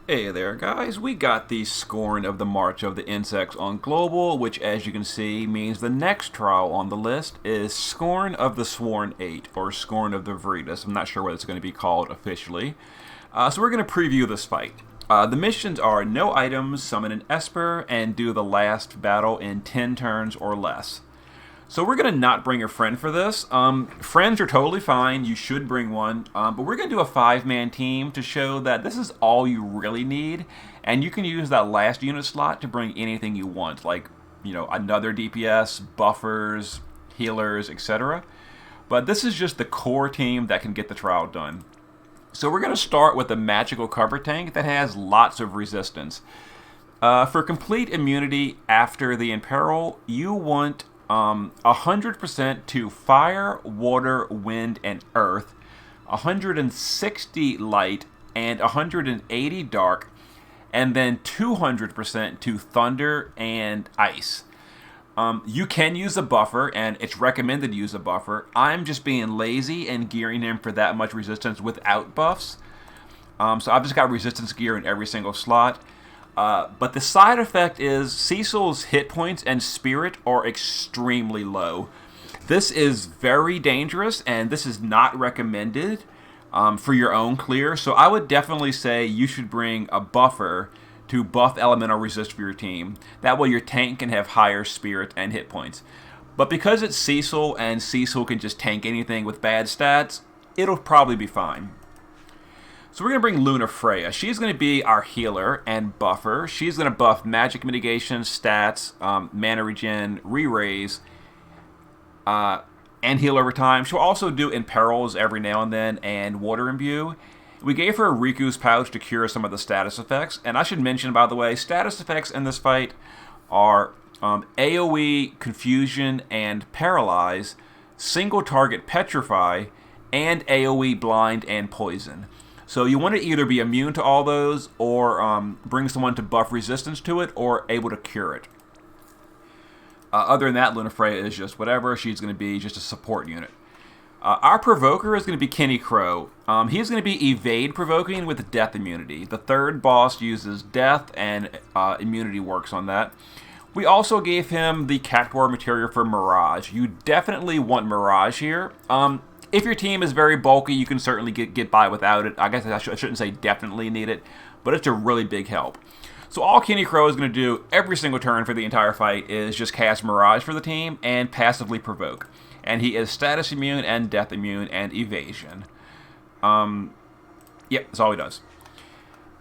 Hey there, guys. We got the Scorn of the March of the Insects on Global, which, as you can see, means the next trial on the list is Scorn of the Sworn Eight, or Scorn of the Veritas. I'm not sure what it's going to be called officially. So we're going to preview this fight. The missions are no items, summon an Esper, and do the last battle in 10 turns or less. So we're going to not bring a friend for this. Friends are totally fine. You should bring one. But we're going to do a 5-man team to show that this is all you really need. And you can use that last unit slot to bring anything you want. Like, another DPS, buffers, healers, etc. But this is just the core team that can get the trial done. So we're going to start with a magical cover tank that has lots of resistance. For complete immunity after the Imperil, you want 100% to fire, water, wind, and earth, 160 light, and 180 dark, and then 200% to thunder and ice. You can use a buffer, and it's recommended to use a buffer. I'm just being lazy and gearing him for that much resistance without buffs. So I've just got resistance gear in every single slot. But the side effect is Cecil's hit points and spirit are extremely low. This is very dangerous, and this is not recommended for your own clear. So I would definitely say you should bring a buffer to buff elemental resist for your team. That way your tank can have higher spirit and hit points. But because it's Cecil, and Cecil can just tank anything with bad stats, it'll probably be fine. So we're going to bring Luna Freya. She's going to be our healer and buffer. She's going to buff magic mitigation, stats, mana regen, re-raise, and heal over time. She'll also do Imperils every now and then and water imbue. We gave her a Riku's pouch to cure some of the status effects. And I should mention, by the way, status effects in this fight are AoE, Confusion, and Paralyze, Single Target Petrify, and AoE Blind and Poison. So you want to either be immune to all those, or bring someone to buff resistance to it, or able to cure it. Other than that, Luna Freya is just whatever. She's going to be just a support unit. Our Provoker is going to be Kenny Crow. He's going to be evade provoking with death immunity. The third boss uses death, and immunity works on that. We also gave him the Cactuar material for Mirage. You definitely want Mirage here. If your team is very bulky, you can certainly get by without it. I guess I shouldn't say definitely need it, but it's a really big help. So all Kenny Crow is going to do every single turn for the entire fight is just cast Mirage for the team and passively provoke. And he is status immune and death immune and evasion. Yep, that's all he does.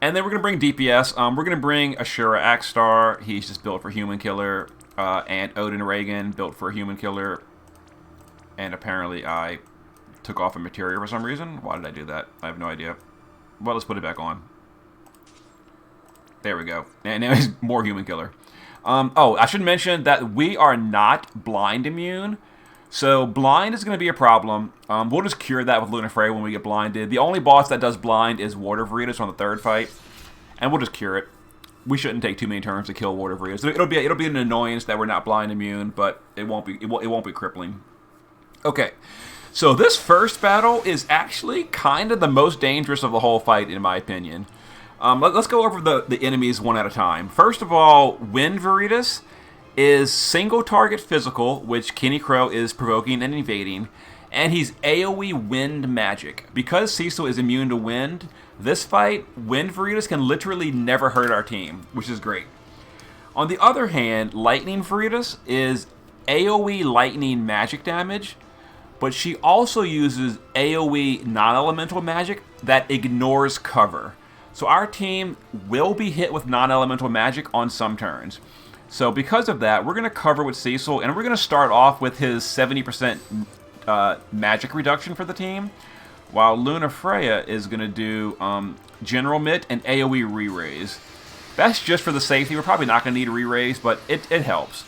And then we're going to bring DPS. We're going to bring Ashura Axstar. He's just built for Human Killer. And Odin Reagan, built for Human Killer. And apparently I took off a material for some reason. Why did I do that? I have no idea. Well, let's put it back on. There we go. And now he's more Human Killer. I should mention that we are not blind immune. So blind is going to be a problem. We'll just cure that with Luna Freya when we get blinded. The only boss that does blind is Water Veritas on the third fight. And we'll just cure it. We shouldn't take too many turns to kill Water Veritas. It'll be an annoyance that we're not blind immune, but it won't be crippling. Okay. So this first battle is actually kind of the most dangerous of the whole fight, in my opinion. Let's go over the enemies one at a time. First of all, Wind Veritas is single target physical, which Kenny Crow is provoking and evading, and he's AoE wind magic. Because Cecil is immune to wind, this fight, Wind Veritas can literally never hurt our team, which is great. On the other hand, Lightning Veritas is AoE lightning magic damage, but she also uses AoE non-elemental magic that ignores cover. So our team will be hit with non-elemental magic on some turns. So because of that, we're going to cover with Cecil, and we're going to start off with his 70% magic reduction for the team, while Luna Freya is going to do General Mitt and AoE re-raise. That's just for the safety. We're probably not going to need a re-raise, but it helps.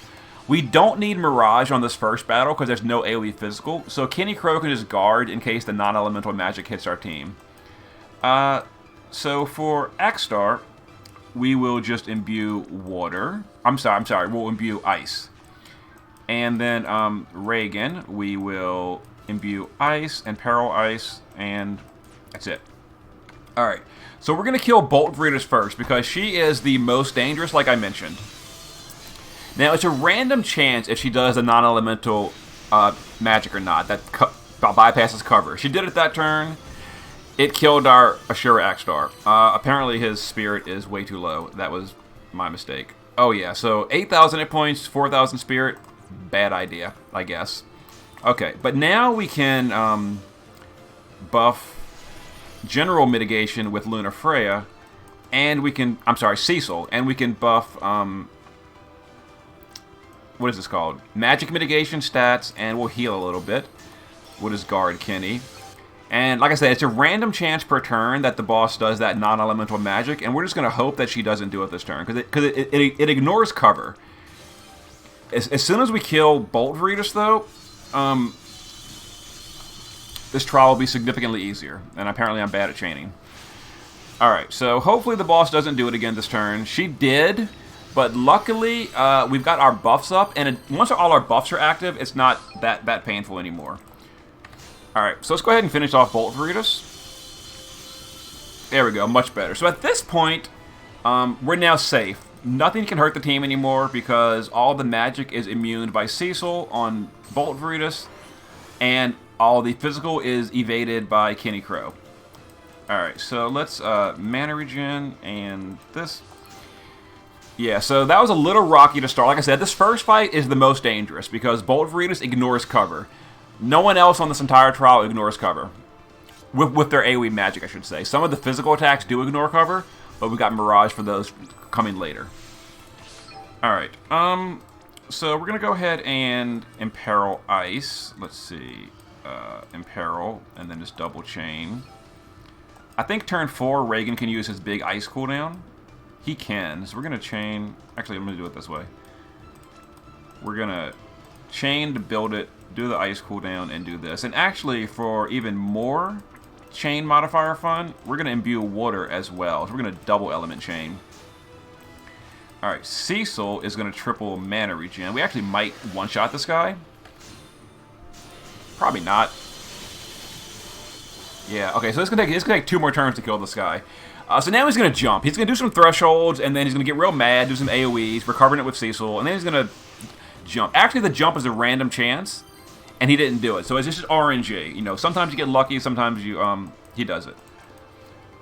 We don't need Mirage on this first battle because there's no AoE physical, so Kenny Crow can just guard in case the non-elemental magic hits our team. So for Axstar, we will just imbue water. I'm sorry, we'll imbue ice. And then Reagan, we will imbue ice and Peril Ice, and that's it. Alright, so we're going to kill Bolt Veritas first because she is the most dangerous, like I mentioned. Now, it's a random chance if she does the non-elemental magic or not. That bypasses cover. She did it that turn. It killed our Ashura Axstar. Apparently, his spirit is way too low. That was my mistake. Oh, yeah. So, 8,000 hit points, 4,000 spirit. Bad idea, I guess. Okay, but now we can buff General Mitigation with Luna Freya. And we can... I'm sorry, Cecil. And we can buff... what is this called? Magic Mitigation stats, and we'll heal a little bit. What is Guard Kenny? And like I said, it's a random chance per turn that the boss does that non-elemental magic, and we're just going to hope that she doesn't do it this turn, because it ignores cover. As soon as we kill Bolt Veritas, though, this trial will be significantly easier, and apparently I'm bad at chaining. Alright, so hopefully the boss doesn't do it again this turn. She did, but luckily we've got our buffs up, and once all our buffs are active, it's not that painful anymore. Alright, so let's go ahead and finish off Bolt Veritas. There we go, much better. So at this point, we're now safe. Nothing can hurt the team anymore because all the magic is immune by Cecil on Bolt Veritas, and all the physical is evaded by Kenny Crow. Alright, so let's mana regen and this. Yeah, so that was a little rocky to start. Like I said, this first fight is the most dangerous because Bolt Veritas ignores cover. No one else on this entire trial ignores cover. With their AoE magic, I should say. Some of the physical attacks do ignore cover, but we got Mirage for those coming later. Alright, so we're going to go ahead and Imperil Ice. Let's see. Imperil, and then just double chain. I think turn 4, Reagan can use his big ice cooldown. He can, so we're going to chain... Actually, I'm going to do it this way. We're going to chain to build it, do the ice cooldown, and do this. And actually, for even more chain modifier fun, we're going to imbue water as well. So we're going to double element chain. Alright, Cecil is going to triple mana regen. We actually might one-shot this guy. Probably not. Yeah, okay, so it's gonna take 2 more turns to kill this guy. So now he's going to jump. He's going to do some thresholds, and then he's going to get real mad, do some AoEs, recovering it with Cecil, and then he's going to jump. Actually, the jump is a random chance, and he didn't do it. So it's just RNG. You know, sometimes you get lucky, sometimes you he does it.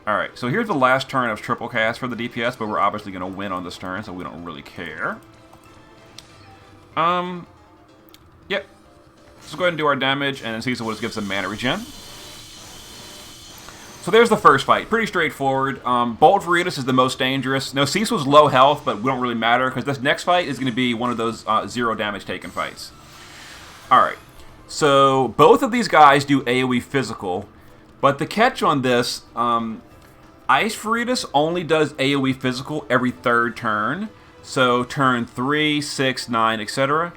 Alright, so here's the last turn of triple cast for the DPS, but we're obviously going to win on this turn, so we don't really care. Yep. Let's go ahead and do our damage, and then Cecil will just give some mana regen. So there's the first fight. Pretty straightforward. Bolt Veritas is the most dangerous. No, Cecil's low health, but we don't really matter, because this next fight is going to be one of those 0 damage taken fights. Alright. So both of these guys do AoE physical, but the catch on this, Ice Veritas only does AoE physical every 3rd turn. So turn 3, 6, 9, etc.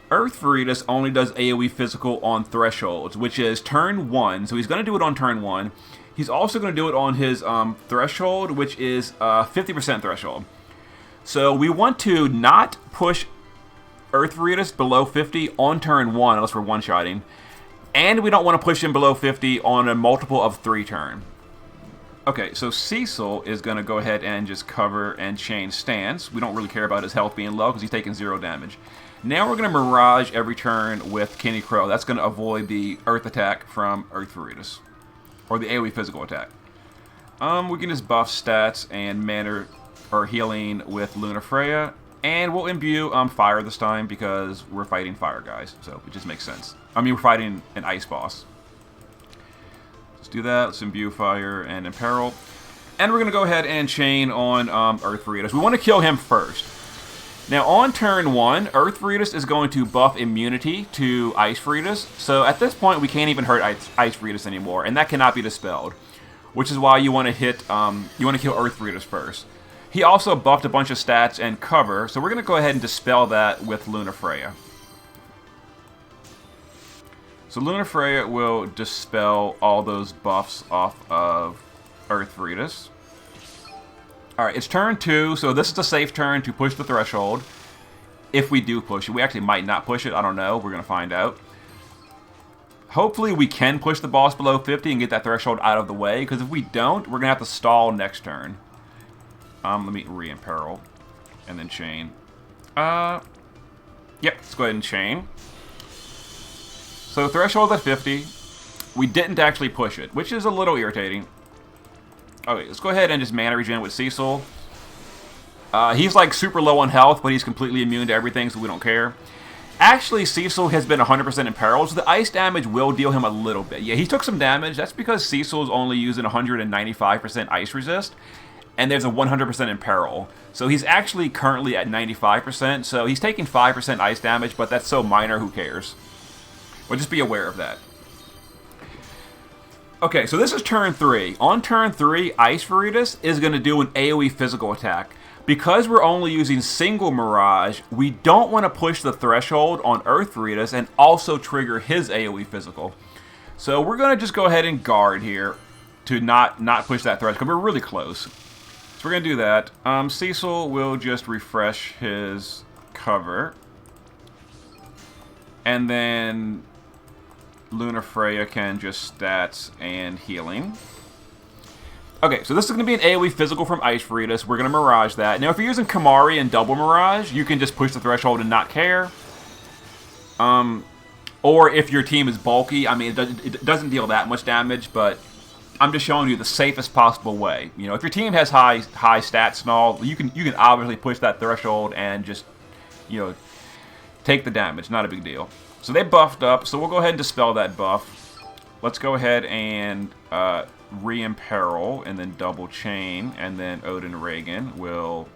Earth Veritas only does AoE physical on thresholds, which is turn 1. So he's going to do it on turn 1. He's also going to do it on his threshold, which is 50% threshold. So we want to not push Earth Veritas below 50 on turn 1, unless we're one-shotting. And we don't want to push him below 50 on a multiple of 3 turn. Okay, so Cecil is going to go ahead and just cover and chain stance. We don't really care about his health being low because he's taking 0 damage. Now we're going to Mirage every turn with Kenny Crow. That's going to avoid the Earth attack from Earth Veritas. Or the AoE physical attack. We can just buff stats and mana or healing with Luna Freya. And we'll imbue fire this time because we're fighting fire guys. So it just makes sense. I mean, we're fighting an ice boss. Let's do that. Let's imbue fire and imperil. And we're going to go ahead and chain on Earth Veritas. We want to kill him first. Now on turn 1, Earth Veritas is going to buff immunity to Ice Veritas. So at this point, we can't even hurt Ice Veritas anymore, and that cannot be dispelled. Which is why you want to hit, you want to kill Earth Veritas first. He also buffed a bunch of stats and cover, so we're going to go ahead and dispel that with Luna Freya. So Luna Freya will dispel all those buffs off of Earth Veritas. Alright, it's turn 2, so this is a safe turn to push the threshold. If we do push it. We actually might not push it, I don't know. We're going to find out. Hopefully we can push the boss below 50 and get that threshold out of the way, because if we don't, we're going to have to stall next turn. Let me re-imperil and then chain. Yep, let's go ahead and chain. So threshold at 50. We didn't actually push it, which is a little irritating. Okay, let's go ahead and just mana regen with Cecil. He's like super low on health, but he's completely immune to everything, so we don't care. Actually, Cecil has been 100% imperiled, so the ice damage will deal him a little bit. Yeah, he took some damage. That's because Cecil's only using 195% ice resist, and there's a 100% imperil. So he's actually currently at 95%, so he's taking 5% ice damage, but that's so minor, who cares? Well, just be aware of that. Okay, so this is turn 3. On turn 3, Ice Veritas is going to do an AoE physical attack. Because we're only using single Mirage, we don't want to push the threshold on Earth Veritas and also trigger his AoE physical. So we're going to just go ahead and guard here to not push that threshold, because we're really close. So we're going to do that. Cecil will just refresh his cover. And then Lunafreya can just stats and healing. Okay, so this is going to be an AoE physical from Ice Veritas. We're going to Mirage that. Now, if you're using Kamari and double Mirage, you can just push the threshold and not care. Or if your team is bulky, I mean, it doesn't deal that much damage, but I'm just showing you the safest possible way. You know, if your team has high stats and all, you can obviously push that threshold and just, you know, take the damage. Not a big deal. So they buffed up, so we'll go ahead and dispel that buff. Let's go ahead and re-imperil and then double chain, and then Odin Reagan will...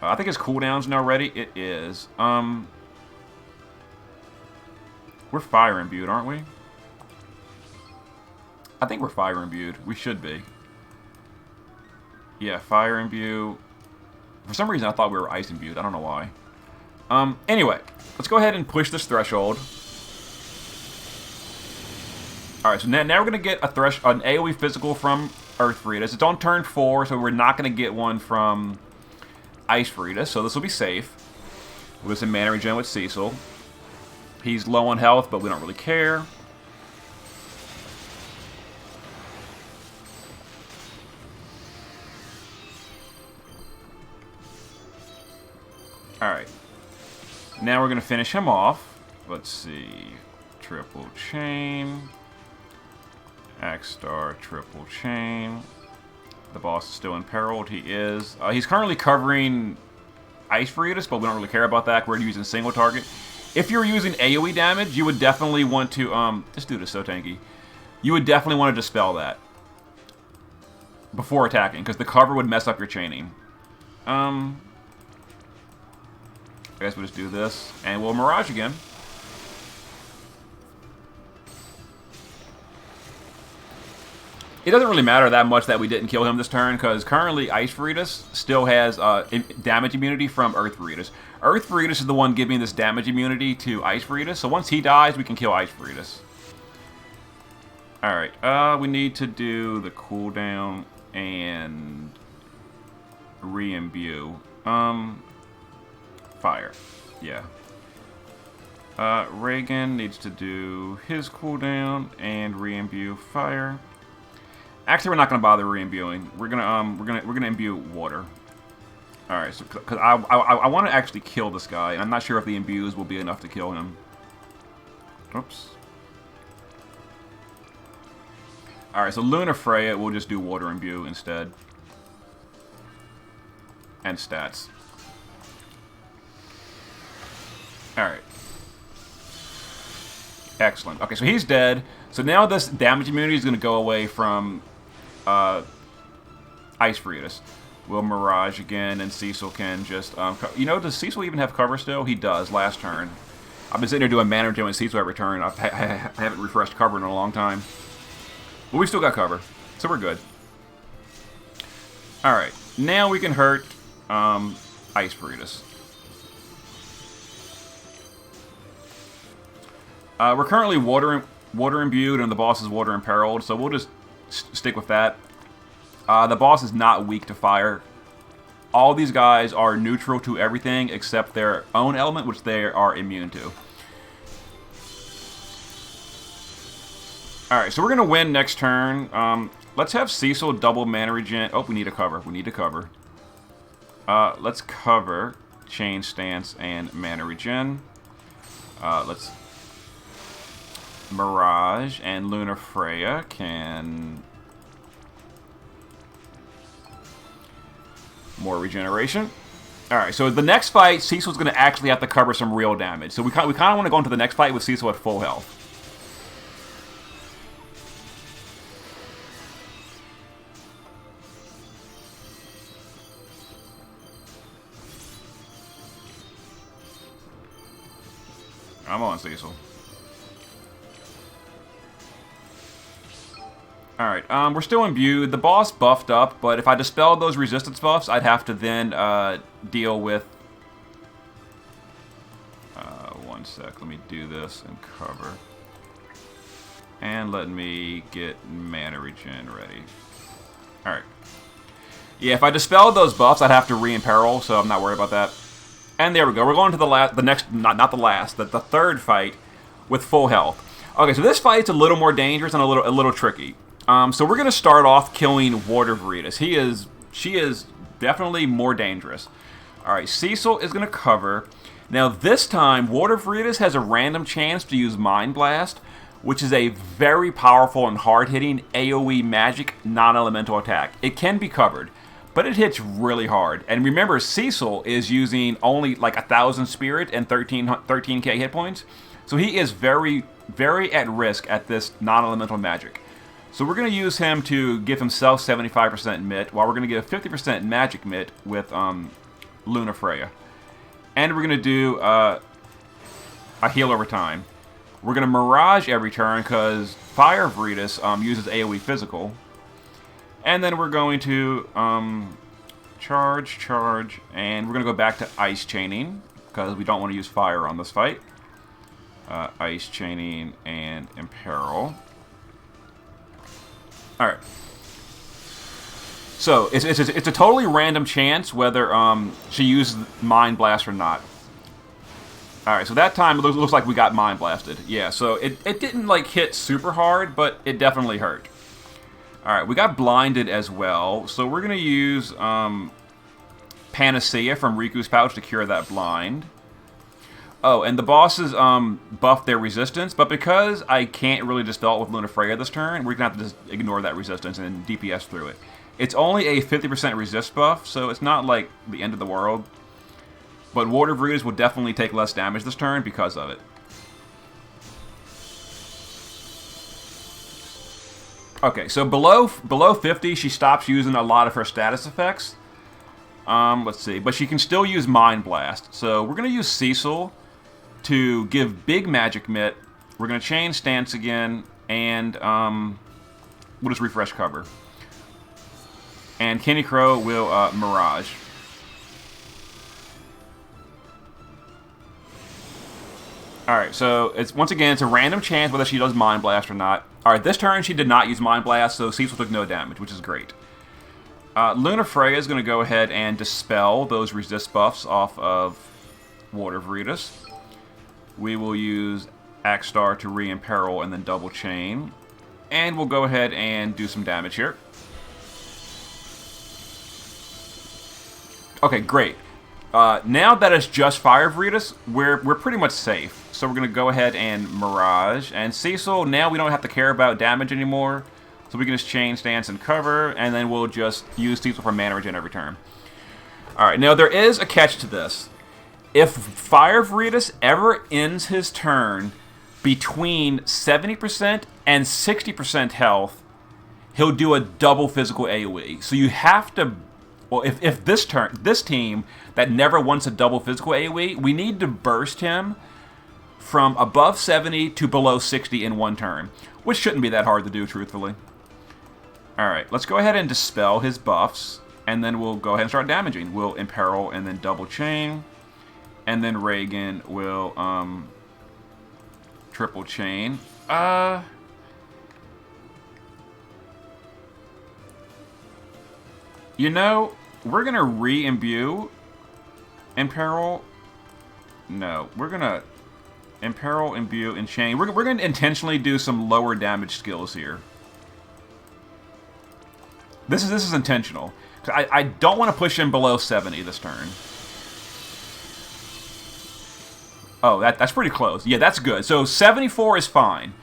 I think his cooldown's now ready. It is. We're fire imbued, aren't we? I think we're fire imbued. We should be. Yeah, fire imbue. For some reason, I thought we were ice imbued. I don't know why. Anyway, let's go ahead and push this threshold. Alright, so now we're going to get an AoE physical from Earth Veritas. It's on turn 4, so we're not going to get one from Ice Veritas, so this will be safe. We'll get some mana regen with Cecil. He's low on health, but we don't really care. Alright. Now we're going to finish him off. Let's see. Triple chain. Axe-Star, triple chain. The boss is still imperiled. He is. He's currently covering Ice Veritas, but we don't really care about that. We're using single target. If you're using AoE damage, you would definitely want to... this dude is so tanky. You would definitely want to dispel that before attacking, because the cover would mess up your chaining. I guess we'll just do this, and we'll Mirage again. It doesn't really matter that much that we didn't kill him this turn, because currently Ice Veritas still has damage immunity from Earth Veritas. Earth Veritas is the one giving this damage immunity to Ice Veritas, so once he dies, we can kill Ice Veritas. Alright, we need to do the cooldown and re-imbue. Fire. Yeah. Reagan needs to do his cooldown and re-imbue fire. Actually, we're not going to bother re-imbuing. We're gonna imbue water. All right, so because I want to actually kill this guy, and I'm not sure if the imbues will be enough to kill him. Oops. All right, so Lunafreya will just do water imbue instead, and stats. All right. Excellent. Okay, so he's dead. So now this damage immunity is going to go away from Ice Veritas. We'll Mirage again, and Cecil can just... you know, does Cecil even have cover still? He does, last turn. I've been sitting there doing mana regen with Cecil every turn. I haven't refreshed cover in a long time. But we still got cover, so we're good. Alright, now we can hurt Ice Veritas. We're currently water imbued, and the boss is water imperiled, so we'll just stick with that. The boss is not weak to fire. All these guys are neutral to everything except their own element, which they are immune to. Alright, so we're going to win next turn. Let's have Cecil double mana regen. Oh, we need a cover. We need to cover. Let's cover Chain Stance and mana regen. Let's... Mirage and Luna Freya can... More regeneration. Alright, so the next fight, Cecil's going to actually have to cover some real damage. So we kind of want to go into the next fight with Cecil at full health. I'm on Cecil. Alright, we're still imbued. The boss buffed up, but if I dispelled those resistance buffs, I'd have to then deal with... one sec, let me do this and cover. And let me get mana regen ready. Alright. Yeah, if I dispelled those buffs, I'd have to re-imperil, so I'm not worried about that. And there we go. We're going to the third fight with full health. Okay, so this fight's a little more dangerous and a little tricky. So we're going to start off killing Water Veritas. She is definitely more dangerous. All right, Cecil is going to cover. Now this time, Water Veritas has a random chance to use Mind Blast, which is a very powerful and hard-hitting AoE magic non-elemental attack. It can be covered, but it hits really hard. And remember, Cecil is using only like 1,000 spirit and 13k hit points. So he is very, very at risk at this non-elemental magic. So we're going to use him to give himself 75% mitt, while we're going to give 50% magic mitt with Luna Freya. And we're going to do a heal over time. We're going to Mirage every turn because Fire Veritas uses AoE physical. And then we're going to charge, and we're going to go back to Ice Chaining because we don't want to use fire on this fight. Ice Chaining and Imperil. Alright. So, it's a totally random chance whether she uses Mind Blast or not. Alright, so that time it looks like we got Mind Blasted. Yeah, so it didn't like hit super hard, but it definitely hurt. Alright, we got blinded as well, so we're going to use Panacea from Riku's pouch to cure that blind. Oh, and the bosses buff their resistance, but because I can't really dispel it with Luna Freya this turn, we're going to have to just ignore that resistance and DPS through it. It's only a 50% resist buff, so it's not like the end of the world. But Water Veritas will definitely take less damage this turn because of it. Okay, so below 50, she stops using a lot of her status effects. Let's see, but she can still use Mind Blast. So we're going to use Cecil to give big magic mitt. We're going to chain stance again, and we'll just refresh cover. And Kenny Crow will Mirage. Alright, so once again, it's a random chance whether she does Mind Blast or not. Alright, this turn she did not use Mind Blast, so Cecil took no damage, which is great. Luna Freya is going to go ahead and dispel those resist buffs off of Water Veritas. We will use Axstar to re-imperil and then double chain. And we'll go ahead and do some damage here. Okay, great. Now that it's just Fire Veritas, we're pretty much safe. So we're going to go ahead and Mirage. And Cecil, now we don't have to care about damage anymore. So we can just chain stance and cover, and then we'll just use Cecil for mana regen every turn. Alright, now there is a catch to this. If Fire Veritas ever ends his turn between 70% and 60% health, he'll do a double physical AoE. So you have to... Well, if this team that never wants a double physical AoE, we need to burst him from above 70 to below 60 in one turn, which shouldn't be that hard to do, truthfully. Alright, let's go ahead and dispel his buffs, and then we'll go ahead and start damaging. We'll Imperil and then double chain, and then Reagan will triple chain. You know, we're going to re-imbue Imperil. No, we're going to... Imperil, Imbue, and Chain. We're going to intentionally do some lower damage skills here. This is intentional. I don't want to push him below 70 this turn. Oh, that's pretty close. Yeah, that's good. So 74 is fine.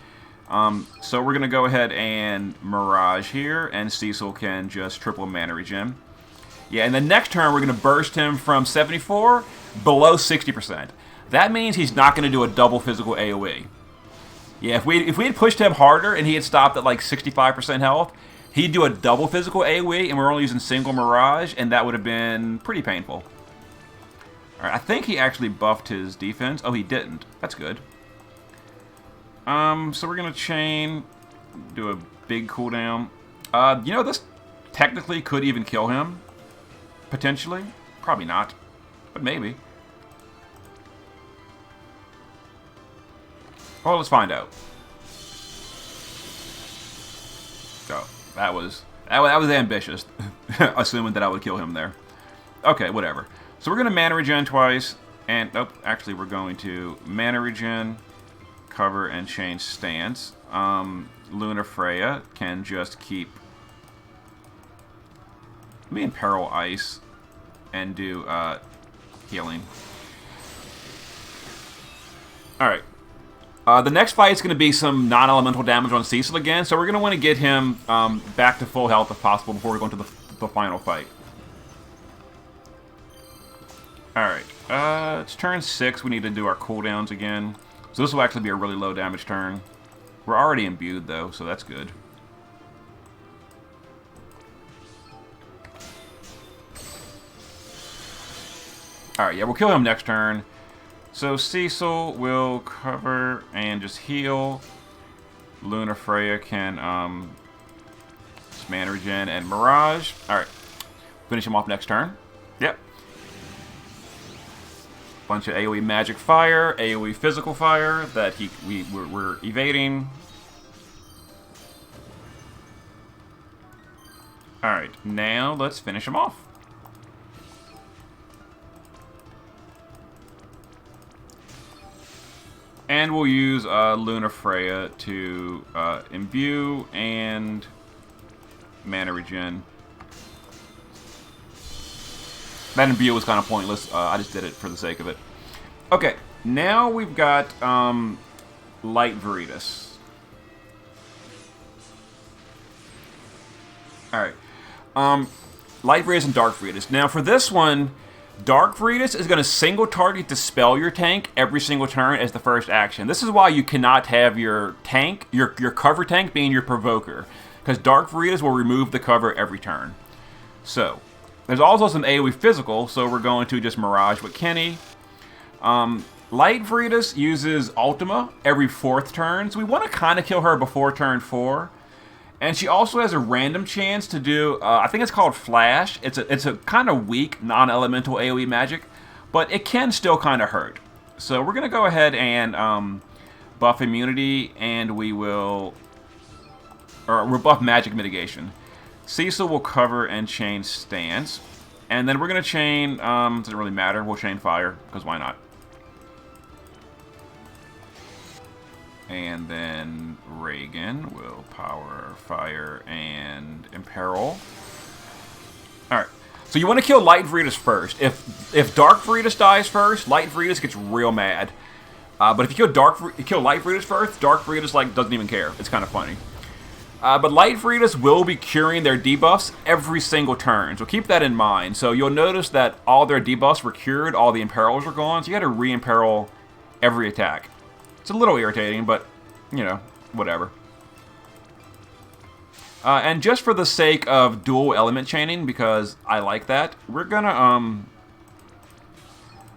So we're going to go ahead and Mirage here, and Cecil can just triple mana regen. Yeah, and the next turn we're going to burst him from 74 below 60%. That means he's not going to do a double physical AoE. Yeah, if we had pushed him harder and he had stopped at like 65% health, he'd do a double physical AoE, and we're only using single Mirage, and that would have been pretty painful. Alright, I think he actually buffed his defense. Oh, he didn't. That's good. So we're going to chain, do a big cooldown. You know, this technically could even kill him. Potentially. Probably not. But maybe. Well, let's find out. So, that was ambitious. Assuming that I would kill him there. Okay, whatever. So we're going to mana regen twice. And, oh, actually we're going to mana regen, cover, and change stance. Luna Freya can just keep... Let me Imperil Ice and do healing. Alright. The next fight is going to be some non-elemental damage on Cecil again, so we're going to want to get him back to full health if possible before we go into the final fight. Alright, it's turn 6. We need to do our cooldowns again. So this will actually be a really low damage turn. We're already imbued though, so that's good. Alright, yeah, we'll kill him next turn. So Cecil will cover and just heal. Luna Freya can mana regen and Mirage. Alright. Finish him off next turn. Yep. Bunch of AoE magic fire, AoE physical fire that we're evading. Alright, now let's finish him off. And we'll use Luna Freya to imbue and mana regen. That imbue was kind of pointless. I just did it for the sake of it. Okay, now we've got Light Veritas. Alright. Light Veritas and Dark Veritas. Now for this one, Dark Veritas is going to single target dispel your tank every single turn as the first action. This is why you cannot have your tank, your cover tank being your provoker. Because Dark Veritas will remove the cover every turn. So, there's also some AoE physical, so we're going to just Mirage with Kenny. Light Veritas uses Ultima every 4th turn, so we want to kind of kill her before turn 4. And she also has a random chance to do, I think it's called Flash. It's a kind of weak, non-elemental AoE magic, but it can still kind of hurt. So we're going to go ahead and buff immunity, and we'll buff magic mitigation. Cecil will cover and chain stance. And then we're going to chain, doesn't really matter, we'll chain fire, because why not? And then Reagan will power, fire, and imperil. Alright, so you want to kill Light Veritas first. If Dark Veritas dies first, Light Veritas gets real mad. But if you kill Light Veritas first, Dark Veritas like doesn't even care. It's kind of funny. But Light Veritas will be curing their debuffs every single turn, so keep that in mind. So you'll notice that all their debuffs were cured, all the imperils were gone, so you had to re-imperil every attack. It's a little irritating, but, you know, whatever. And just for the sake of dual element chaining, because I like that, we're gonna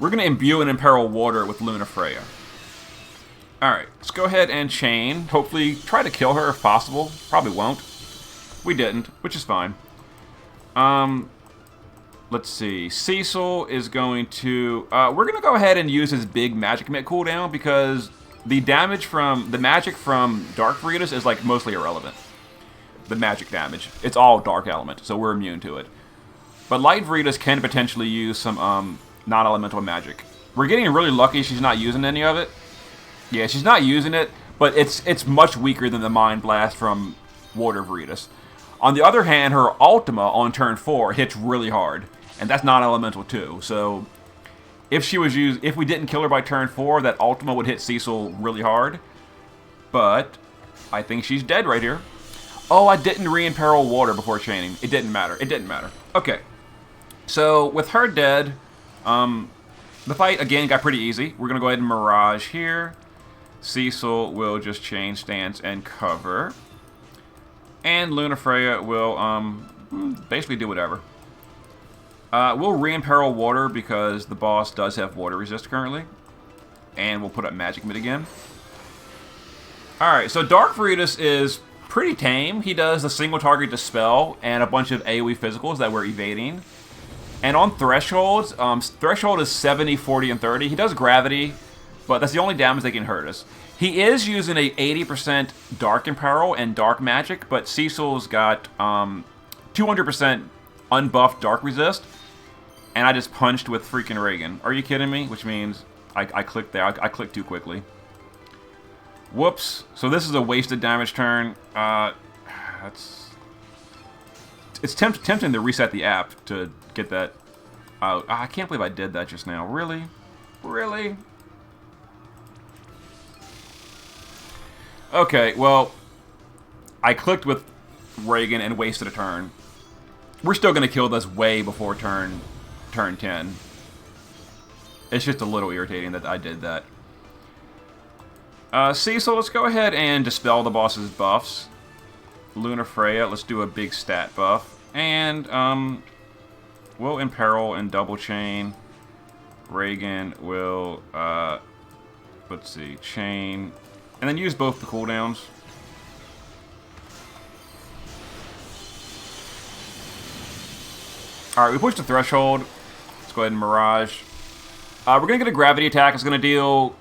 imbue and imperil water with Luna Freya. Alright, let's go ahead and chain. Hopefully try to kill her if possible. Probably won't. We didn't, which is fine. Let's see. Cecil is going to... we're going to go ahead and use his big magic mitt cooldown because the magic from Dark Veritas is like mostly irrelevant. The magic damage. It's all dark element, so we're immune to it. But Light Veritas can potentially use some non-elemental magic. We're getting really lucky she's not using any of it. Yeah, she's not using it, but it's much weaker than the Mind Blast from Water Veritas. On the other hand, her Ultima on turn 4 hits really hard, and that's non-elemental too. So if we didn't kill her by turn 4, that Ultima would hit Cecil really hard. But I think she's dead right here. Oh, I didn't re-imperil water before chaining. It didn't matter. It didn't matter. Okay. So with her dead, the fight again got pretty easy. We're gonna go ahead and Mirage here. Cecil will just chain stance and cover. And Lunafreya will basically do whatever. We'll re-imperil water because the boss does have water resist currently. And we'll put up Magic Mid again. Alright, so Dark Veritas is pretty tame. He does a single target dispel and a bunch of AoE physicals that we're evading. And on thresholds, threshold is 70, 40, and 30. He does gravity, but that's the only damage that can hurt us. He is using a 80% Dark Imperil and Dark Magic, but Cecil's got 200% unbuffed Dark Resist, and I just punched with freaking Reagan. Are you kidding me? Which means I clicked there. I clicked too quickly. Whoops. So this is a wasted damage turn. It's tempting to reset the app to get that out. I can't believe I did that just now. Really? Really? Okay, well, I clicked with Reagan and wasted a turn. We're still going to kill this way before turn 10. It's just a little irritating that I did that. Cecil, let's go ahead and dispel the boss's buffs. Lunafreya, let's do a big stat buff. And, we'll imperil and double chain. Reagan will, let's see, chain. And then use both the cooldowns. Alright, we pushed the threshold. Let's go ahead and Mirage. We're going to get a gravity attack. It's going to deal,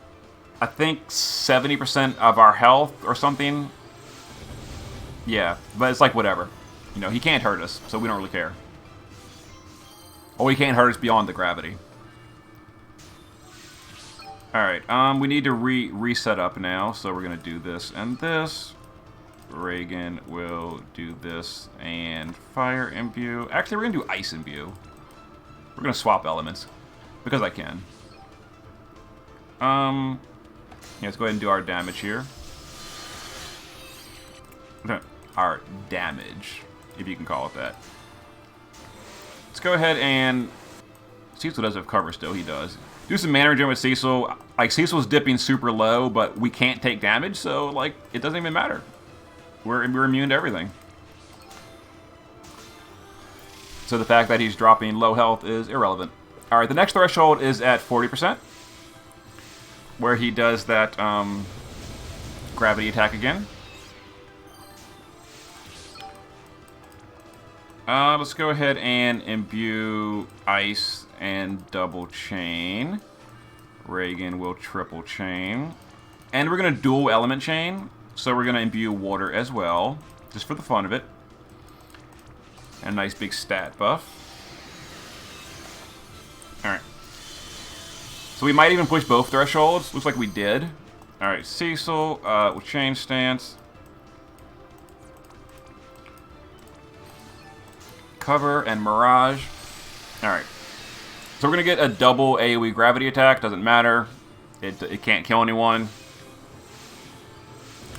I think, 70% of our health or something. Yeah, but it's like whatever. You know, he can't hurt us, so we don't really care. Or he can't hurt us beyond the gravity. Alright, we need to reset up now, so we're going to do this and this. Reagan will do this and Fire Imbue. Actually, we're going to do Ice Imbue. We're going to swap elements, because I can. Yeah, let's go ahead and do our damage here. Our damage, if you can call it that. Let's go ahead and... Cecil does have cover still, he does. Do some mana regen with Cecil. Like, Cecil's dipping super low, but we can't take damage, so, like, it doesn't even matter. We're immune to everything. So the fact that he's dropping low health is irrelevant. Alright, the next threshold is at 40%. Where he does that gravity attack again. Let's go ahead and imbue ice and double chain. Reagan will triple chain. And we're going to dual element chain. So we're going to imbue water as well. Just for the fun of it. And a nice big stat buff. Alright. So we might even push both thresholds. Looks like we did. Alright, Cecil will change stance. Cover and Mirage. Alright. So we're going to get a double AoE gravity attack. Doesn't matter. It can't kill anyone.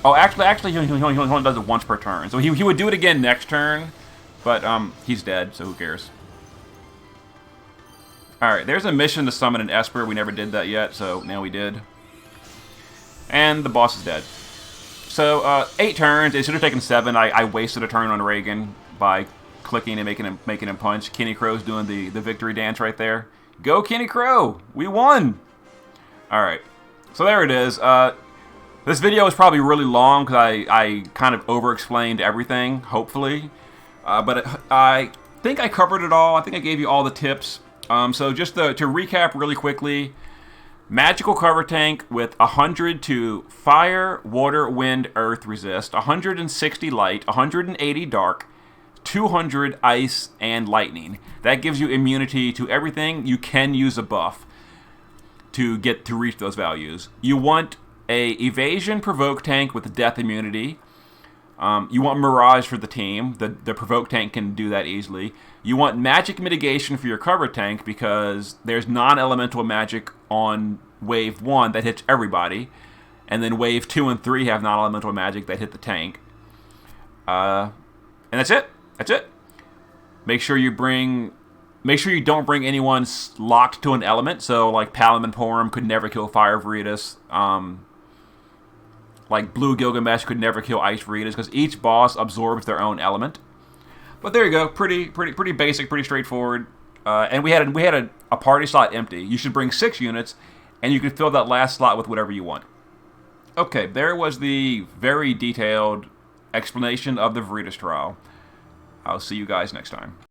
Oh, actually, he only does it once per turn. So he would do it again next turn. But he's dead, so who cares? Alright, there's a mission to summon an Esper. We never did that yet, so now we did. And the boss is dead. So, 8 turns. It should have taken 7. I wasted a turn on Reagan by clicking and making him punch. Kenny Crow's doing the victory dance right there. Go, Kenny Crow! We won! Alright, so there it is. This video is probably really long because I kind of over-explained everything, hopefully. But I think I covered it all. I think I gave you all the tips. So just to recap really quickly, magical cover tank with 100 to fire, water, wind, earth resist, 160 light, 180 dark, 200 ice, and lightning. That gives you immunity to everything. You can use a buff to reach those values. You want a evasion provoke tank with death immunity. You want Mirage for the team. The provoke tank can do that easily. You want magic mitigation for your cover tank because there's non-elemental magic on wave 1 that hits everybody, and then wave 2 and 3 have non-elemental magic that hit the tank. And that's it. That's it. Make sure you don't bring anyone locked to an element. So like Palamon Porum could never kill Fire Veritas. Like Blue Gilgamesh could never kill Ice Veritas because each boss absorbs their own element. But there you go, pretty basic, pretty straightforward. And we had a party slot empty. You should bring 6 units, and you can fill that last slot with whatever you want. Okay, there was the very detailed explanation of the Veritas trial. I'll see you guys next time.